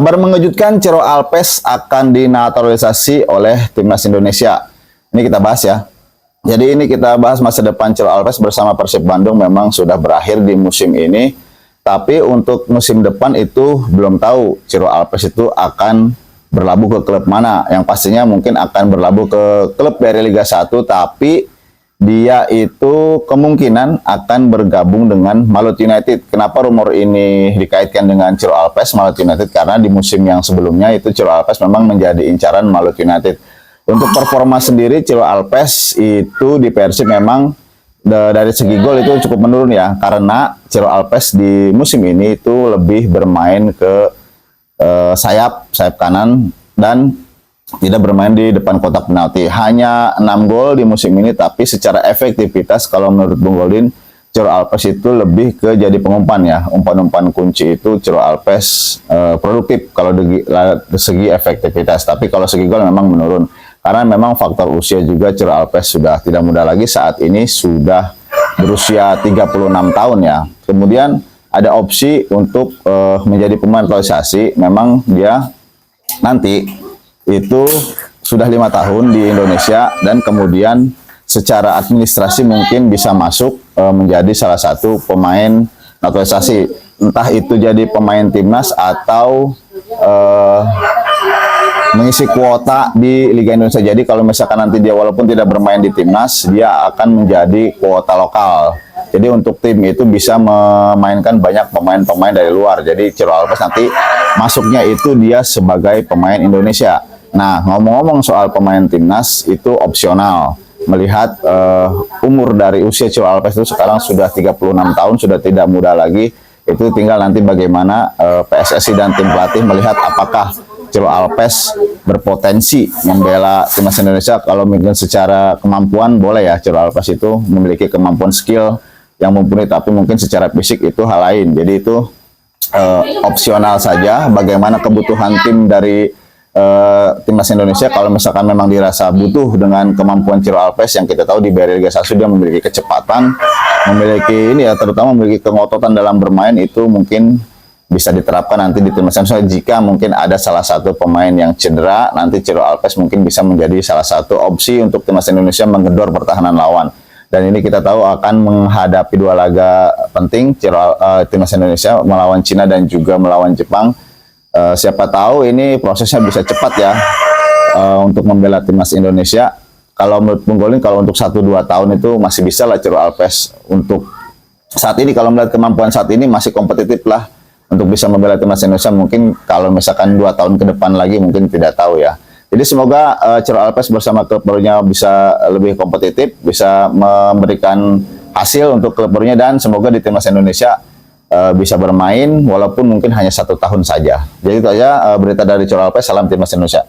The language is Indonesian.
Kabar mengejutkan, Ciro Alpes akan dinaturalisasi oleh Timnas Indonesia. Ini kita bahas ya. Jadi ini kita bahas masa depan Ciro Alpes bersama Persib Bandung memang sudah berakhir di musim ini. Tapi untuk musim depan itu belum tahu Ciro Alpes itu akan berlabuh ke klub mana. Yang pastinya mungkin akan berlabuh ke klub dari Liga 1, tapi dia itu kemungkinan akan bergabung dengan Malut United. Kenapa rumor ini dikaitkan dengan Ciro Alpes, Malut United? Karena di musim yang sebelumnya itu Ciro Alpes memang menjadi incaran Malut United. Untuk performa sendiri, Ciro Alpes itu di Persib memang dari segi gol itu cukup menurun ya. Karena Ciro Alpes di musim ini itu lebih bermain ke sayap kanan dan tidak bermain di depan kotak penalti. Hanya 6 gol di musim ini, tapi secara efektivitas kalau menurut Bung Goldin, Ciro Alpes itu lebih ke jadi pengumpan ya. Umpan-umpan kunci itu Ciro Alpes produktif kalau dari segi efektivitas. Tapi kalau segi gol memang menurun. Karena memang faktor usia juga, Ciro Alpes sudah tidak muda lagi, saat ini sudah berusia 36 tahun ya. Kemudian ada opsi untuk menjadi pemain naturalisasi. Memang dia nanti itu sudah 5 tahun di Indonesia dan kemudian secara administrasi mungkin bisa masuk menjadi salah satu pemain naturalisasi, entah itu jadi pemain timnas atau mengisi kuota di Liga Indonesia. Jadi kalau misalkan nanti dia walaupun tidak bermain di timnas, dia akan menjadi kuota lokal. Jadi untuk tim itu bisa memainkan banyak pemain-pemain dari luar. Jadi Ciro Alpes nanti masuknya itu dia sebagai pemain Indonesia. Nah, ngomong-ngomong soal pemain timnas itu opsional. Melihat umur dari usia Ciro Alpes itu sekarang sudah 36 tahun, sudah tidak muda lagi. Itu tinggal nanti bagaimana PSSI dan tim pelatih melihat apakah Ciro Alpes berpotensi membela timnas Indonesia. Kalau mungkin secara kemampuan boleh ya, Ciro Alpes itu memiliki kemampuan skill yang mumpuni, tapi mungkin secara fisik itu hal lain. Jadi itu opsional saja. Bagaimana kebutuhan tim dari timnas Indonesia, kalau misalkan memang dirasa butuh dengan kemampuan Ciro Alpes yang kita tahu di Liga 1 dia memiliki kecepatan, memiliki ini ya, terutama memiliki kengototan dalam bermain, itu mungkin bisa diterapkan nanti di timnas Indonesia. Jika mungkin ada salah satu pemain yang cedera, nanti Ciro Alpes mungkin bisa menjadi salah satu opsi untuk timnas Indonesia menggedor pertahanan lawan. Dan ini kita tahu akan menghadapi 2 laga penting timnas Indonesia melawan Cina dan juga melawan Jepang. Siapa tahu ini prosesnya bisa cepat ya untuk membela timnas Indonesia. Kalau menurut Bung Goldin, kalau untuk 1-2 tahun itu masih bisa lah Ciro Alpes untuk saat ini. Kalau melihat kemampuan saat ini masih kompetitif lah untuk bisa membela timnas Indonesia. Mungkin kalau misalkan 2 tahun ke depan lagi mungkin tidak tahu ya. Jadi semoga Ciro Alpes bersama klub barunya bisa lebih kompetitif, bisa memberikan hasil untuk klub barunya, dan semoga di timnas Indonesia bisa bermain walaupun mungkin hanya 1 tahun saja. Jadi itu aja berita dari Ciro Alpes. Salam timnas Indonesia.